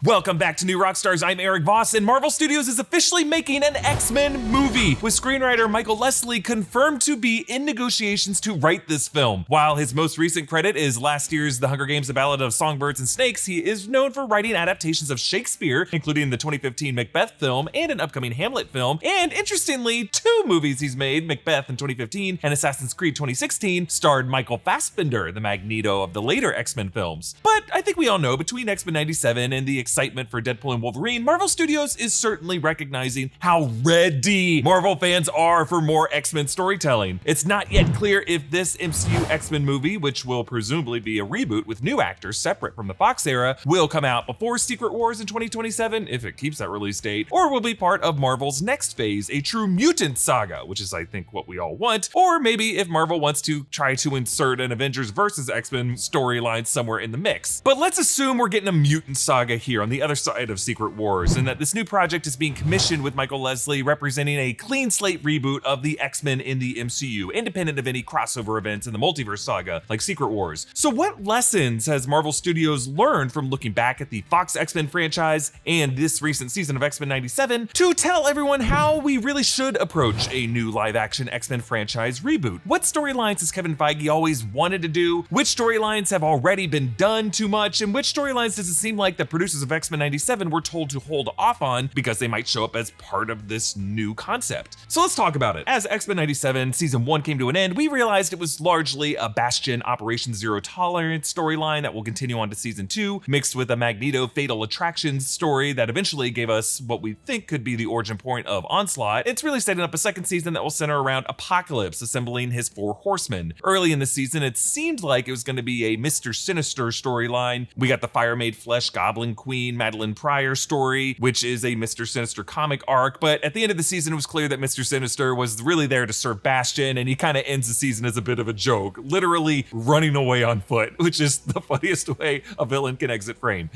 Welcome back to New Rockstars. I'm Erik Voss, and Marvel Studios is officially making an X-Men movie, with screenwriter Michael Leslie confirmed to be in negotiations to write this film. While his most recent credit is last year's The Hunger Games: The Ballad of Songbirds and Snakes, he is known for writing adaptations of Shakespeare, including the 2015 Macbeth film and an upcoming Hamlet film, and interestingly, two movies he's made, Macbeth in 2015 and Assassin's Creed 2016, starred Michael Fassbender, the Magneto of the later X-Men films. But I think we all know, between X-Men 97 and the excitement for Deadpool and Wolverine, Marvel Studios is certainly recognizing how ready Marvel fans are for more X-Men storytelling. It's not yet clear if this MCU X-Men movie, which will presumably be a reboot with new actors separate from the Fox era, will come out before Secret Wars in 2027, if it keeps that release date, or will be part of Marvel's next phase, a true Mutant Saga, which is, I think, what we all want, or maybe if Marvel wants to try to insert an Avengers versus X-Men storyline somewhere in the mix. But let's assume we're getting a Mutant Saga here on the other side of Secret Wars, and that this new project is being commissioned with Michael Leslie, representing a clean slate reboot of the X-Men in the MCU, independent of any crossover events in the multiverse saga like Secret Wars. So what lessons has Marvel Studios learned from looking back at the Fox X-Men franchise and this recent season of X-Men 97 to tell everyone how we really should approach a new live-action X-Men franchise reboot? What storylines has Kevin Feige always wanted to do? Which storylines have already been done too much? And which storylines does it seem like the producers of X-Men 97 were told to hold off on because they might show up as part of this new concept? So let's talk about it. As X-Men 97 season 1 came to an end, we realized it was largely a Bastion Operation Zero Tolerance storyline that will continue on to season 2, mixed with a Magneto Fatal Attractions story that eventually gave us what we think could be the origin point of Onslaught. It's really setting up a second season that will center around Apocalypse assembling his 4 horsemen. Early in the season, it seemed like it was going to be a Mr. Sinister storyline. We got the Fire Made Flesh Goblin Queen Madeline Pryor story, which is a Mr. Sinister comic arc, but at the end of the season, it was clear that Mr. Sinister was really there to serve Bastion, and he kind of ends the season as a bit of a joke, literally running away on foot, which is the funniest way a villain can exit frame.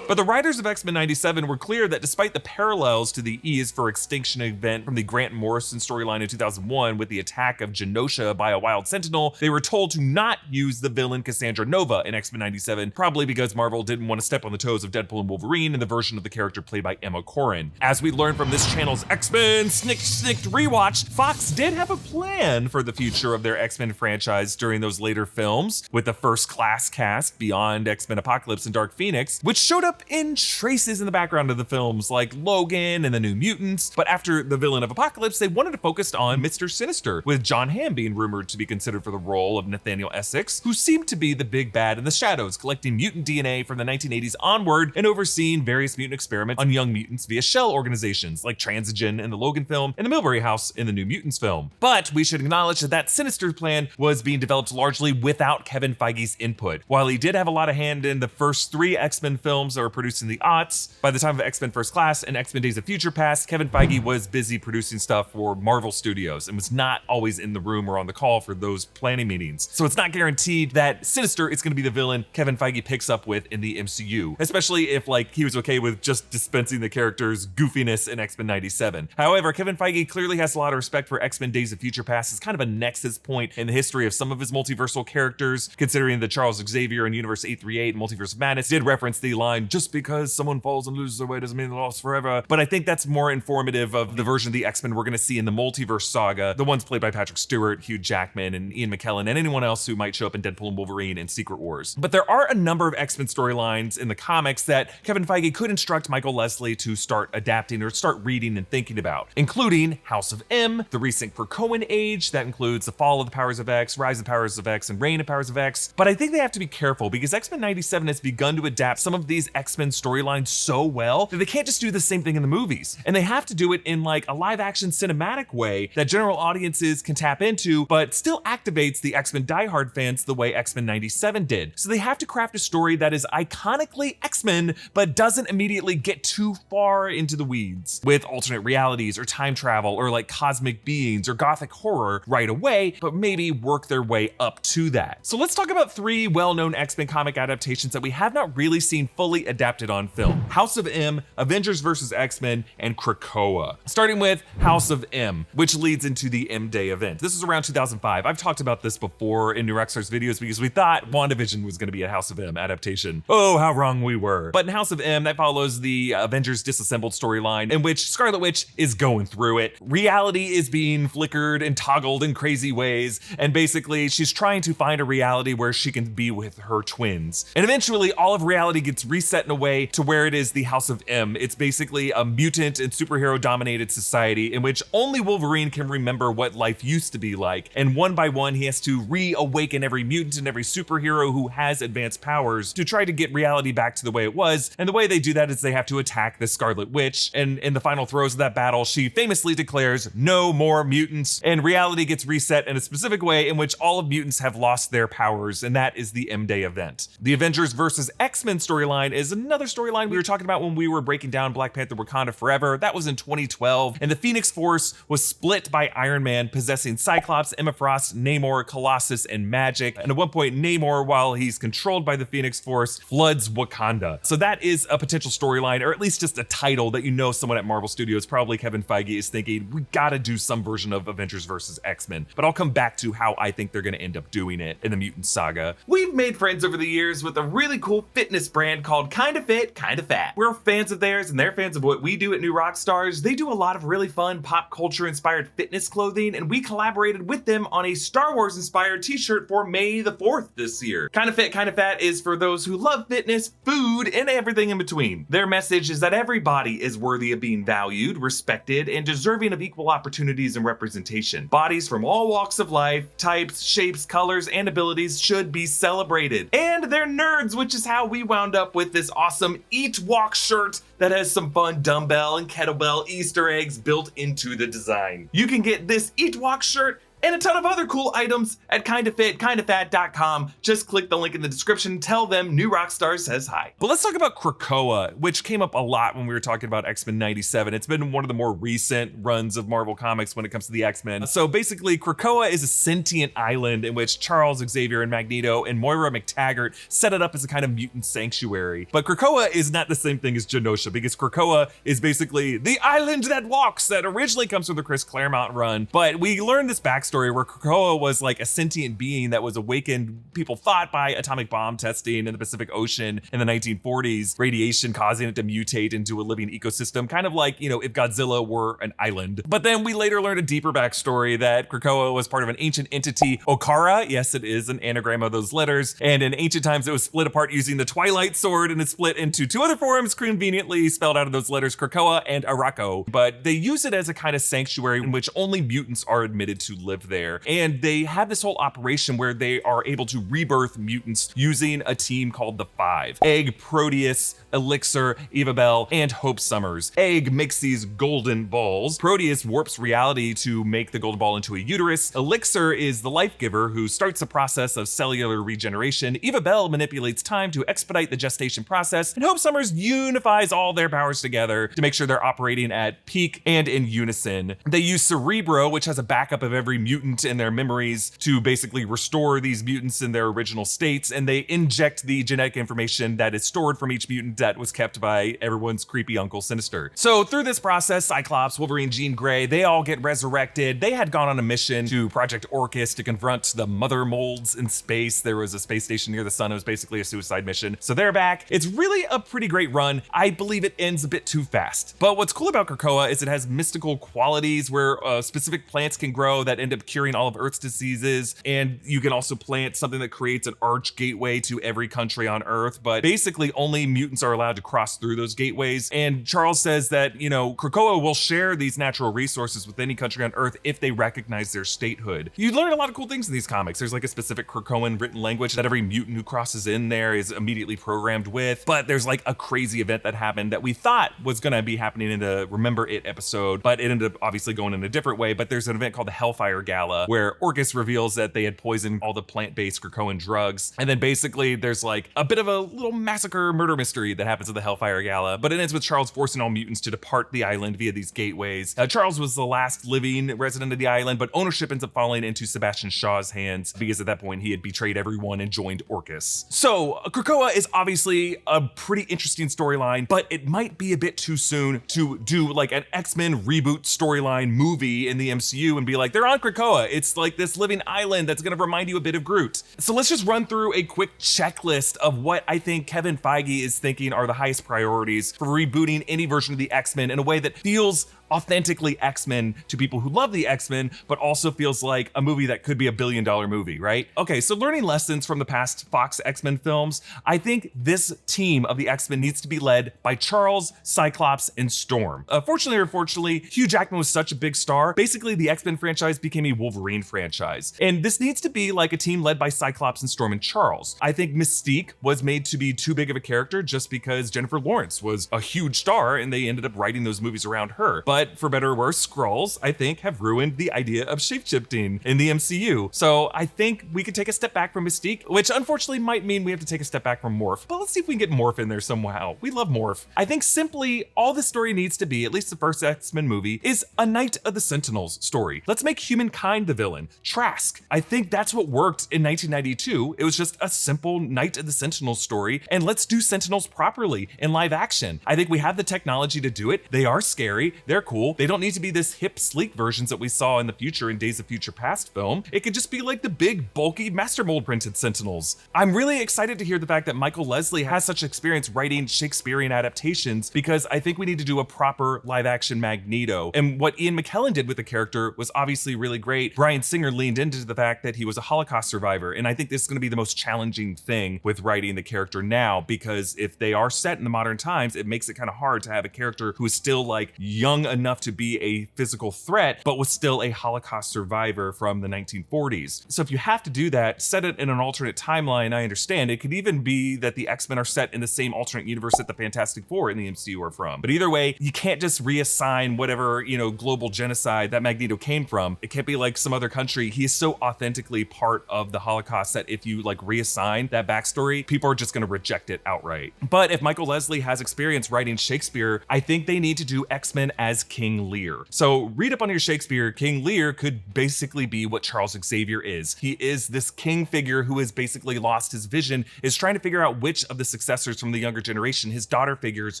But the writers of X-Men 97 were clear that despite the parallels to the E is for Extinction event from the Grant Morrison storyline in 2001 with the attack of Genosha by a wild sentinel, they were told to not use the villain Cassandra Nova in X-Men 97, probably because Marvel didn't want to step on the toes of Deadpool and Wolverine in the version of the character played by Emma Corrin. As we learned from this channel's X-Men Snicked Rewatch, Fox did have a plan for the future of their X-Men franchise during those later films, with the First Class cast beyond X-Men Apocalypse and Dark Phoenix, which showed up in traces in the background of the films like Logan and the New Mutants. But after the villain of Apocalypse, they wanted to focus on Mr. Sinister, with John Hamm being rumored to be considered for the role of Nathaniel Essex, who seemed to be the big bad in the shadows, collecting mutant DNA from the 1980s onward and overseeing various mutant experiments on young mutants via shell organizations like Transigen in the Logan film and the Milbury House in the New Mutants film. But we should acknowledge that that Sinister plan was being developed largely without Kevin Feige's input. While he did have a lot of hand in the first 3 X-Men films that were produced in the aughts, by the time of X-Men First Class and X-Men Days of Future Past, Kevin Feige was busy producing stuff for Marvel Studios and was not always in the room or on the call for those planning meetings. So it's not guaranteed that Sinister is going to be the villain Kevin Feige picks up with in the MCU, especially if he was okay with just dispensing the character's goofiness in X-Men 97. However, Kevin Feige clearly has a lot of respect for X-Men Days of Future Past as kind of a nexus point in the history of some of his multiversal characters, considering that Charles Xavier in Universe 838 and Multiverse of Madness did reference the line, "Just because someone falls and loses their way doesn't mean they're lost forever." But I think that's more informative of the version of the X-Men we're going to see in the multiverse saga, the ones played by Patrick Stewart, Hugh Jackman, and Ian McKellen, and anyone else who might show up in Deadpool and Wolverine and Secret Wars. But there are a number of X-Men storylines in the comics that Kevin Feige could instruct Michael Leslie to start adapting or start reading and thinking about, including House of M, the recent Krakoan age, that includes the Fall of the Powers of X, Rise of the Powers of X, and Reign of Powers of X. But I think they have to be careful because X-Men 97 has begun to adapt some of these X-Men storylines so well that they can't just do the same thing in the movies. And they have to do it in a live action cinematic way that general audiences can tap into, but still activates the X-Men diehard fans the way X-Men 97 did. So they have to craft a story that is iconically X-Men, but doesn't immediately get too far into the weeds with alternate realities or time travel or cosmic beings or gothic horror right away, but maybe work their way up to that. So let's talk about 3 well-known X-Men comic adaptations that we have not really seen fully adapted on film. House of M, Avengers vs. X-Men, and Krakoa. Starting with House of M, which leads into the M-Day event. This is around 2005. I've talked about this before in new Rockstars videos because we thought WandaVision was going to be a House of M adaptation. Oh, how wrong we were. But in House of M, that follows the Avengers disassembled storyline in which Scarlet Witch is going through it. Reality is being flickered and toggled in crazy ways, and basically she's trying to find a reality where she can be with her twins. And eventually all of reality gets reset in a way to where it is the House of M. It's basically a mutant and superhero dominated society in which only Wolverine can remember what life used to be like. And one by one, he has to reawaken every mutant and every superhero who has advanced powers to try to get reality back to the way it was. And the way they do that is they have to attack the Scarlet Witch. And in the final throes of that battle, she famously declares, "No more mutants." And reality gets reset in a specific way in which all of mutants have lost their powers. And that is the M-Day event. The Avengers versus X-Men storyline is another storyline we were talking about when we were breaking down Black Panther Wakanda Forever. That was in 2012. And the Phoenix Force was split by Iron Man possessing Cyclops, Emma Frost, Namor, Colossus, and Magic. And at one point, Namor, while he's controlled by the Phoenix Force, floods Wakanda. So that is a potential storyline, or at least just a title that you know someone at Marvel Studios, probably Kevin Feige, is thinking, we gotta do some version of Avengers versus X-Men. But I'll come back to how I think they're gonna end up doing it in the Mutant Saga. We've made friends over the years with a really cool fitness brand called Kinda Fit, Kinda Fat. We're fans of theirs and they're fans of what we do at New Rockstars. They do a lot of really fun pop culture inspired fitness clothing, and we collaborated with them on a Star Wars inspired t-shirt for May the 4th this year. Kinda Fit, Kinda Fat is for those who love fitness, food, and everything in between. Their message is that every body is worthy of being valued, respected, and deserving of equal opportunities and representation. Bodies from all walks of life, types, shapes, colors, and abilities should be celebrated. And they're nerds, which is how we wound up with this awesome Eat Walk shirt that has some fun dumbbell and kettlebell Easter eggs built into the design. You can get this Eat Walk shirt and a ton of other cool items at kindafit.com. Just click the link in the description, tell them New Rockstars says hi. But let's talk about Krakoa, which came up a lot when we were talking about X-Men 97. It's been one of the more recent runs of Marvel Comics when it comes to the X-Men. So basically, Krakoa is a sentient island in which Charles Xavier and Magneto and Moira McTaggart set it up as a kind of mutant sanctuary. But Krakoa is not the same thing as Genosha, because Krakoa is basically the island that walks that originally comes from the Chris Claremont run. But we learned this backstory where Krakoa was like a sentient being that was awakened, people thought, by atomic bomb testing in the Pacific Ocean in the 1940s, radiation causing it to mutate into a living ecosystem, kind of like, you know, if Godzilla were an island. But then we later learned a deeper backstory that Krakoa was part of an ancient entity, Okara. Yes, it is an anagram of those letters. And in ancient times, it was split apart using the Twilight Sword, and it split into two other forms, conveniently spelled out of those letters, Krakoa and Arako. But they use it as a kind of sanctuary in which only mutants are admitted to live there. And they have this whole operation where they are able to rebirth mutants using a team called the Five: Egg, Proteus, Elixir, Eva Bell, and Hope Summers. Egg makes these golden balls. Proteus warps reality to make the golden ball into a uterus. Elixir is the life giver who starts the process of cellular regeneration. Eva Bell manipulates time to expedite the gestation process. And Hope Summers unifies all their powers together to make sure they're operating at peak and in unison. They use Cerebro, which has a backup of every mutant in their memories, to basically restore these mutants in their original states, and they inject the genetic information that is stored from each mutant that was kept by everyone's creepy Uncle Sinister. So through this process, Cyclops, Wolverine, Jean Grey, they all get resurrected. They had gone on a mission to Project Orcus to confront the mother molds in space. There was a space station near the sun. It was basically a suicide mission. So they're back. It's really a pretty great run. I believe it ends a bit too fast. But what's cool about Krakoa is it has mystical qualities where specific plants can grow that end up curing all of Earth's diseases. And you can also plant something that creates an arch gateway to every country on Earth. But basically only mutants are allowed to cross through those gateways. And Charles says that, you know, Krakoa will share these natural resources with any country on Earth if they recognize their statehood. You learn a lot of cool things in these comics. There's like a specific Krakoan written language that every mutant who crosses in there is immediately programmed with. But there's like a crazy event that happened that we thought was going to be happening in the Remember It episode, but it ended up obviously going in a different way. But there's an event called the Hellfire Gala, where Orcus reveals that they had poisoned all the plant-based Krakoan drugs. And then basically there's like a bit of a little massacre murder mystery that happens at the Hellfire Gala, but it ends with Charles forcing all mutants to depart the island via these gateways. Charles was the last living resident of the island, but ownership ends up falling into Sebastian Shaw's hands because at that point he had betrayed everyone and joined Orcus. So Krakoa is obviously a pretty interesting storyline, but it might be a bit too soon to do like an X-Men reboot storyline movie in the MCU and be like, they're on Krakoa. It's like this living island that's gonna remind you a bit of Groot. So let's just run through a quick checklist of what I think Kevin Feige is thinking are the highest priorities for rebooting any version of the X-Men in a way that feels authentically X-Men to people who love the X-Men, but also feels like a movie that could be $1 billion movie, right? Okay, so learning lessons from the past Fox X-Men films, I think this team of the X-Men needs to be led by Charles, Cyclops, and Storm. Fortunately or unfortunately, Hugh Jackman was such a big star, basically the X-Men franchise became a Wolverine franchise. And this needs to be like a team led by Cyclops and Storm and Charles. I think Mystique was made to be too big of a character just because Jennifer Lawrence was a huge star and they ended up writing those movies around her. But for better or worse, Skrulls, I think, have ruined the idea of shapeshifting in the MCU. So I think we could take a step back from Mystique, which unfortunately might mean we have to take a step back from Morph. But let's see if we can get Morph in there somehow. We love Morph. I think simply all the story needs to be, at least the first X-Men movie, is a Night of the Sentinels story. Let's make humankind the villain. Trask. I think that's what worked in 1992. It was just a simple Night of the Sentinels story, and let's do Sentinels properly in live action. I think we have the technology to do it. They are scary. They're cool. They don't need to be this hip, sleek versions that we saw in the future in Days of Future Past film. It could just be like the big, bulky, master mold printed Sentinels. I'm really excited to hear the fact that Michael Leslie has such experience writing Shakespearean adaptations because I think we need to do a proper live action Magneto. And what Ian McKellen did with the character was obviously really great. Bryan Singer leaned into the fact that he was a Holocaust survivor. And I think this is going to be the most challenging thing with writing the character now, because if they are set in the modern times, it makes it kind of hard to have a character who is still like young enough to be a physical threat, but was still a Holocaust survivor from the 1940s. So if you have to do that, set it in an alternate timeline, I understand. It could even be that the X-Men are set in the same alternate universe that the Fantastic Four in the MCU are from. But either way, you can't just reassign whatever, global genocide that Magneto came from. It can't be like some other country. He is so authentically part of the Holocaust that if you like reassign that backstory, people are just going to reject it outright. But if Michael Leslie has experience writing Shakespeare, I think they need to do X-Men as King Lear. So read up on your Shakespeare. King Lear could basically be what Charles Xavier is. He is this king figure who has basically lost his vision, is trying to figure out which of the successors from the younger generation, his daughter figures,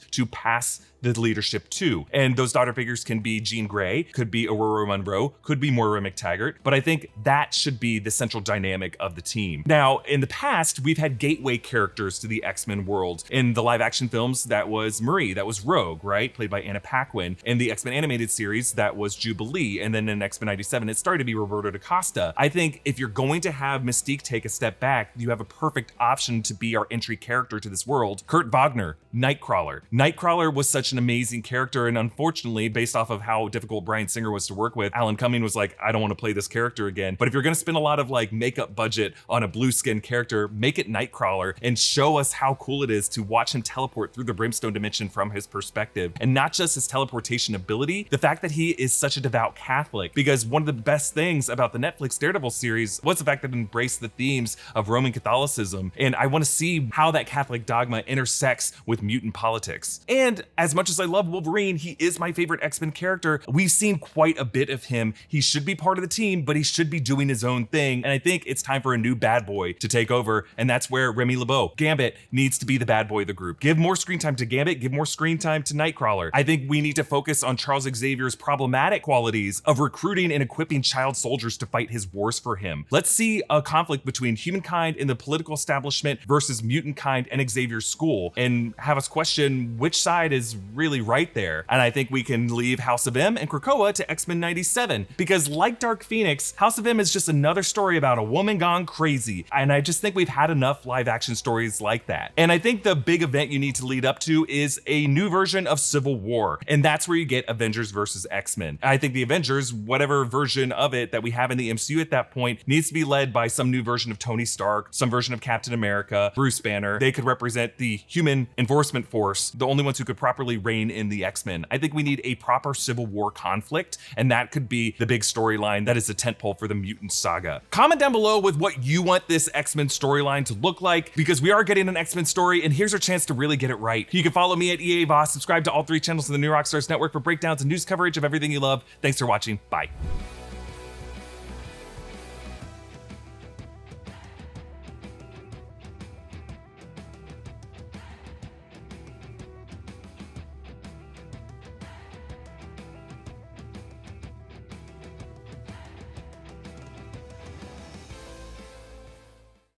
to pass the leadership to. And those daughter figures can be Jean Grey, could be Aurora Monroe, could be Moira McTaggart, but I think that should be the central dynamic of the team. Now, in the past, we've had gateway characters to the X-Men world. In the live action films, that was Marie, that was Rogue, right? Played by Anna Paquin. In the X-Men animated series, that was Jubilee. And then in X-Men 97, it started to be Roberto da Costa. I think if you're going to have Mystique take a step back, you have a perfect option to be our entry character to this world. Kurt Wagner, Nightcrawler. Nightcrawler was such an amazing character, and unfortunately, based off of how difficult Bryan Singer was to work with, Alan Cumming was like, I don't want to play this character again. But if you're going to spend a lot of like makeup budget on a blue skin character, make it Nightcrawler and show us how cool it is to watch him teleport through the Brimstone dimension from his perspective. And not just his teleportation ability, the fact that he is such a devout Catholic, because one of the best things about the Netflix Daredevil series was the fact that it embraced the themes of Roman Catholicism. And I want to see how that Catholic dogma intersects with mutant politics. And as much as I love Wolverine, he is my favorite X-Men character. We've seen quite a bit of him. He should be part of the team, but he should be doing his own thing. And I think it's time for a new bad boy to take over. And that's where Remy LeBeau, Gambit, needs to be the bad boy of the group. Give more screen time to Gambit, give more screen time to Nightcrawler. I think we need to focus on Charles Xavier's problematic qualities of recruiting and equipping child soldiers to fight his wars for him. Let's see a conflict between humankind and the political establishment versus mutant kind and Xavier's school, and have us question which side is really right there. And I think we can leave House of M and Krakoa to X-Men 97, because like Dark Phoenix, House of M is just another story about a woman gone crazy. And I just think we've had enough live action stories like that. And I think the big event you need to lead up to is a new version of Civil War. And that's where you get Avengers versus X-Men. I think the Avengers, whatever version of it that we have in the MCU at that point, needs to be led by some new version of Tony Stark, some version of Captain America, Bruce Banner. They could represent the human enforcement force, the only ones who could properly reign in the X-Men. I think we need a proper Civil War conflict, and that could be the big story storyline that is a tentpole for the Mutant Saga. Comment down below with what you want this X-Men storyline to look like, because we are getting an X-Men story and here's our chance to really get it right. You can follow me at EA Voss, subscribe to all 3 channels of the new Rockstars network for breakdowns and news coverage of everything you love. Thanks for watching. Bye.